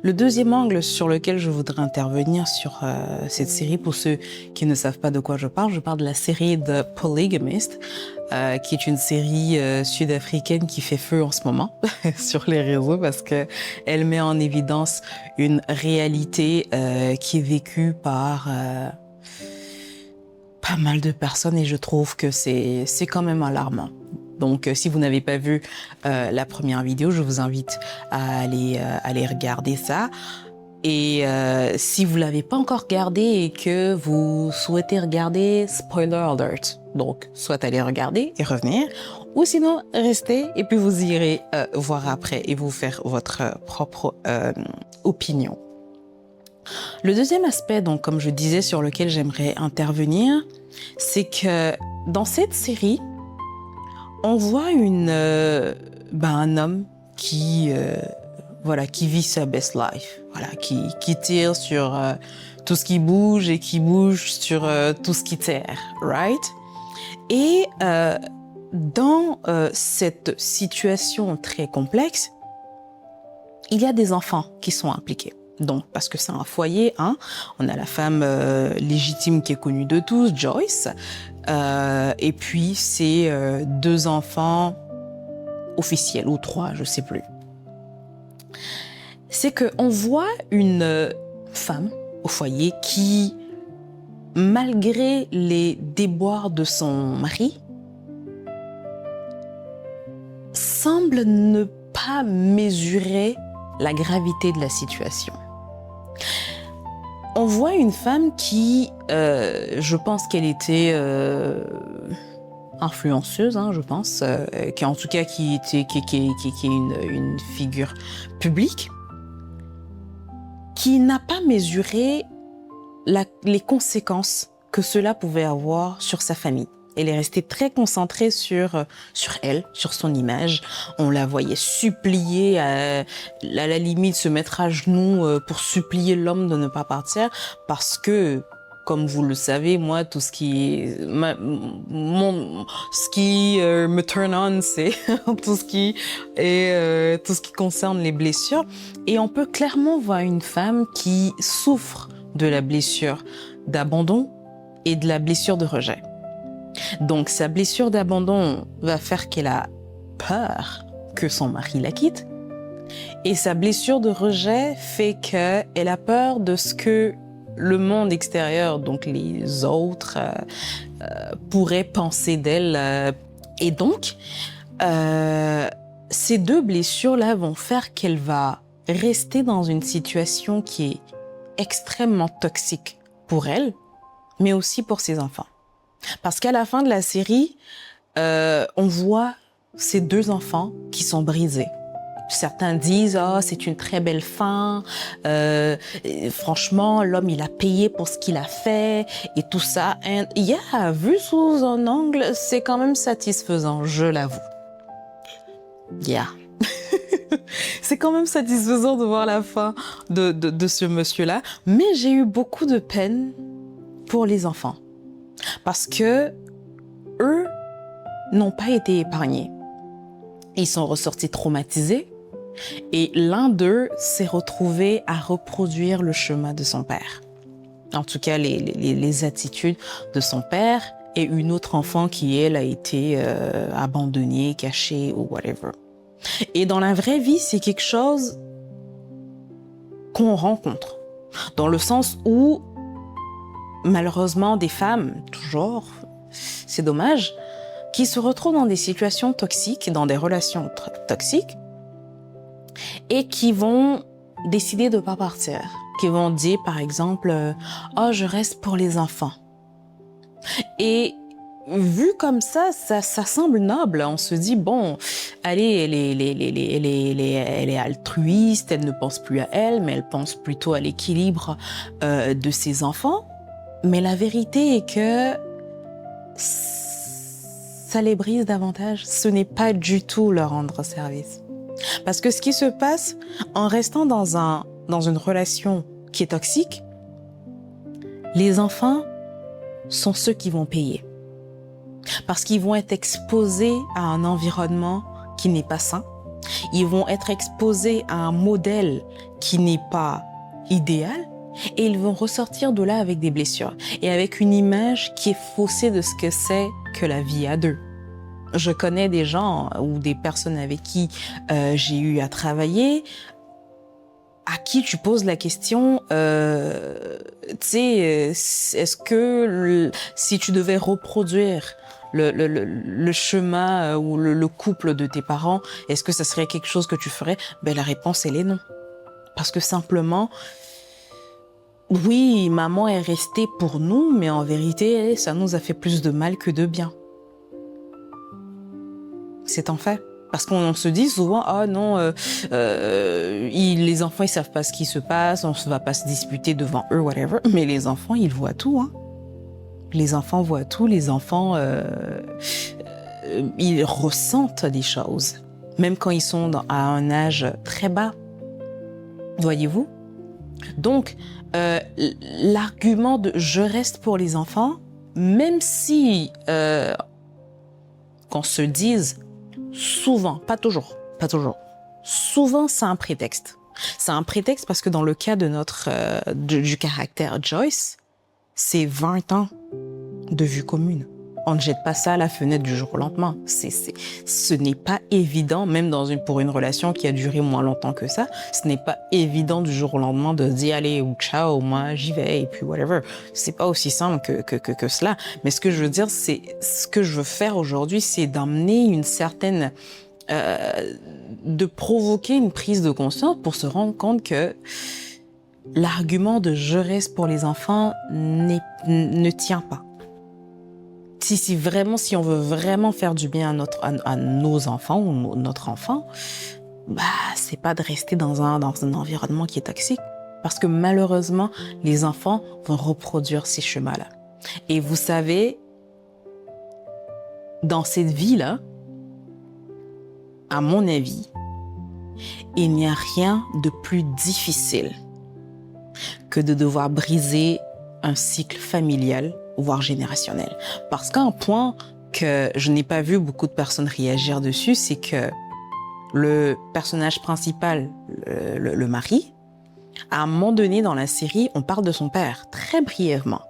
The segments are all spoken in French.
Le deuxième angle sur lequel je voudrais intervenir sur cette série, pour ceux qui ne savent pas de quoi je parle de la série The Polygamist, qui est une série sud-africaine qui fait feu en ce moment sur les réseaux parce que elle met en évidence une réalité qui est vécue par pas mal de personnes et je trouve que c'est quand même alarmant. Donc, si vous n'avez pas vu la première vidéo, je vous invite à aller regarder ça. Et si vous l'avez pas encore regardé et que vous souhaitez regarder, spoiler alert. Donc, soit aller regarder et revenir, ou sinon rester et puis vous irez voir après et vous faire votre propre opinion. Le deuxième aspect, donc, comme je disais, sur lequel j'aimerais intervenir, c'est que dans cette série, on voit un homme qui vit sa best life, qui tire sur tout ce qui bouge et qui bouge sur tout ce qui terre, right? Et dans cette situation très complexe, il y a des enfants qui sont impliqués. Donc, parce que c'est un foyer, hein, on a la femme légitime qui est connue de tous, Joyce, et puis c'est deux enfants officiels, ou trois, je sais plus. C'est qu'on voit une femme au foyer qui, malgré les déboires de son mari, semble ne pas mesurer la gravité de la situation. On voit une femme qui, je pense qu'elle était influenceuse, hein, je pense, qui en tout cas qui est une figure publique, qui n'a pas mesuré les conséquences que cela pouvait avoir sur sa famille. Elle est restée très concentrée sur elle, sur son image. On la voyait supplier, à la limite se mettre à genoux pour supplier l'homme de ne pas partir parce que, comme vous le savez, moi, tout ce qui me turn on, c'est tout ce qui concerne les blessures. Et on peut clairement voir une femme qui souffre de la blessure d'abandon et de la blessure de rejet. Donc, sa blessure d'abandon va faire qu'elle a peur que son mari la quitte. Et sa blessure de rejet fait qu'elle a peur de ce que le monde extérieur, donc les autres, pourraient penser d'elle. Et donc, ces deux blessures-là vont faire qu'elle va rester dans une situation qui est extrêmement toxique pour elle, mais aussi pour ses enfants. Parce qu'à la fin de la série, on voit ces deux enfants qui sont brisés. Certains disent « Oh, c'est une très belle fin. Franchement, l'homme, il a payé pour ce qu'il a fait et tout ça. » Et yeah, vu sous un angle, c'est quand même satisfaisant, je l'avoue. Yeah. C'est quand même satisfaisant de voir la fin de ce monsieur-là. Mais j'ai eu beaucoup de peine pour les enfants. Parce que eux n'ont pas été épargnés. Ils sont ressortis traumatisés et l'un d'eux s'est retrouvé à reproduire le chemin de son père. En tout cas, les attitudes de son père et une autre enfant qui, elle, a été abandonnée, cachée ou whatever. Et dans la vraie vie, c'est quelque chose qu'on rencontre. Dans le sens où malheureusement, des femmes, toujours, c'est dommage, qui se retrouvent dans des situations toxiques, dans des relations toxiques, et qui vont décider de ne pas partir, qui vont dire, par exemple, « Oh, je reste pour les enfants. » Et vu comme ça semble noble. On se dit, bon, allez, elle est altruiste, elle ne pense plus à elle, mais elle pense plutôt à l'équilibre de ses enfants. Mais la vérité est que ça les brise davantage. Ce n'est pas du tout leur rendre service. Parce que ce qui se passe en restant dans une relation qui est toxique, les enfants sont ceux qui vont payer. Parce qu'ils vont être exposés à un environnement qui n'est pas sain. Ils vont être exposés à un modèle qui n'est pas idéal et ils vont ressortir de là avec des blessures et avec une image qui est faussée de ce que c'est que la vie à deux. Je connais des gens ou des personnes avec qui j'ai eu à travailler, à qui tu poses la question, tu sais, est-ce que si tu devais reproduire le chemin ou le couple de tes parents, est-ce que ça serait quelque chose que tu ferais? Ben la réponse elle est non, parce que simplement, oui, maman est restée pour nous, mais en vérité, ça nous a fait plus de mal que de bien. C'est un fait. Parce qu'on se dit souvent, ah non, les enfants, ils savent pas ce qui se passe, on ne va pas se disputer devant eux, whatever. Mais les enfants, ils voient tout, hein. Les enfants voient tout, les enfants, ils ressentent des choses. Même quand ils sont à un âge très bas. Voyez-vous? Donc, l'argument de « je reste pour les enfants », même si qu'on se dise souvent, pas toujours, souvent c'est un prétexte. C'est un prétexte parce que dans le cas de du caractère Joyce, c'est 20 ans de vue commune. On ne jette pas ça à la fenêtre du jour au lendemain. Ce n'est pas évident, même pour une relation qui a duré moins longtemps que ça, ce n'est pas évident du jour au lendemain de se dire allez ou ciao, moi j'y vais et puis whatever. C'est pas aussi simple que cela. Mais ce que je veux dire, c'est ce que je veux faire aujourd'hui, c'est d'amener une certaine de provoquer une prise de conscience pour se rendre compte que l'argument de je reste pour les enfants ne tient pas. Si on veut vraiment faire du bien à nos enfants ou notre enfant, bah, c'est pas de rester dans un environnement qui est toxique. Parce que malheureusement, les enfants vont reproduire ces schémas-là. Et vous savez, dans cette vie-là, à mon avis, il n'y a rien de plus difficile que de devoir briser un cycle familial, voire générationnel. Parce qu'un point que je n'ai pas vu beaucoup de personnes réagir dessus, c'est que le personnage principal, le mari, à un moment donné dans la série, on parle de son père, très brièvement.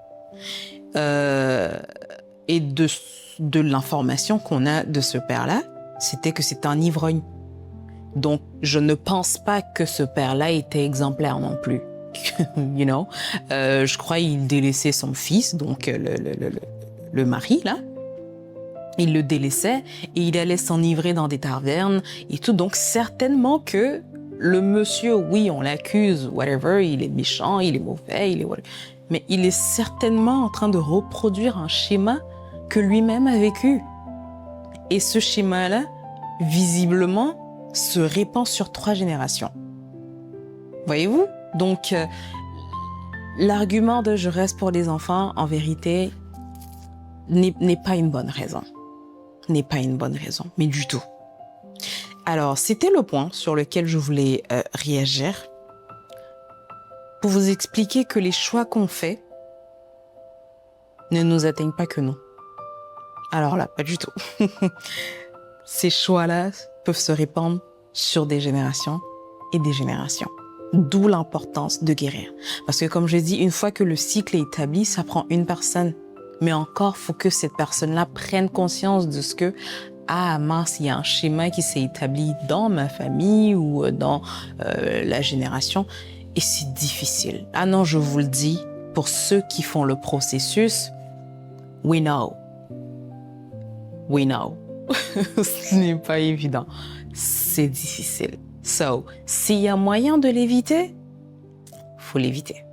Et de l'information qu'on a de ce père-là, c'était que c'est un ivrogne. Donc, je ne pense pas que ce père-là était exemplaire non plus. You know, je crois qu'il délaissait son fils, donc le mari là, il le délaissait et il allait s'enivrer dans des tavernes et tout. Donc certainement que le monsieur, oui, on l'accuse, whatever, il est méchant, il est mauvais, mais il est certainement en train de reproduire un schéma que lui-même a vécu. Et ce schéma-là, visiblement, se répand sur 3 générations. Voyez-vous? Donc, l'argument de « je reste pour les enfants », en vérité, n'est pas une bonne raison. N'est pas une bonne raison, mais du tout. Alors, c'était le point sur lequel je voulais réagir pour vous expliquer que les choix qu'on fait ne nous atteignent pas que nous. Alors là, pas du tout. Ces choix-là peuvent se répandre sur des générations et des générations. D'où l'importance de guérir. Parce que comme je dis, une fois que le cycle est établi, ça prend une personne. Mais encore, faut que cette personne-là prenne conscience de ce que, ah mince, il y a un schéma qui s'est établi dans ma famille ou dans la génération. Et c'est difficile. Ah non, je vous le dis, pour ceux qui font le processus, we know. We know. Ce n'est pas évident. C'est difficile. So, s'il y a moyen de l'éviter, faut l'éviter.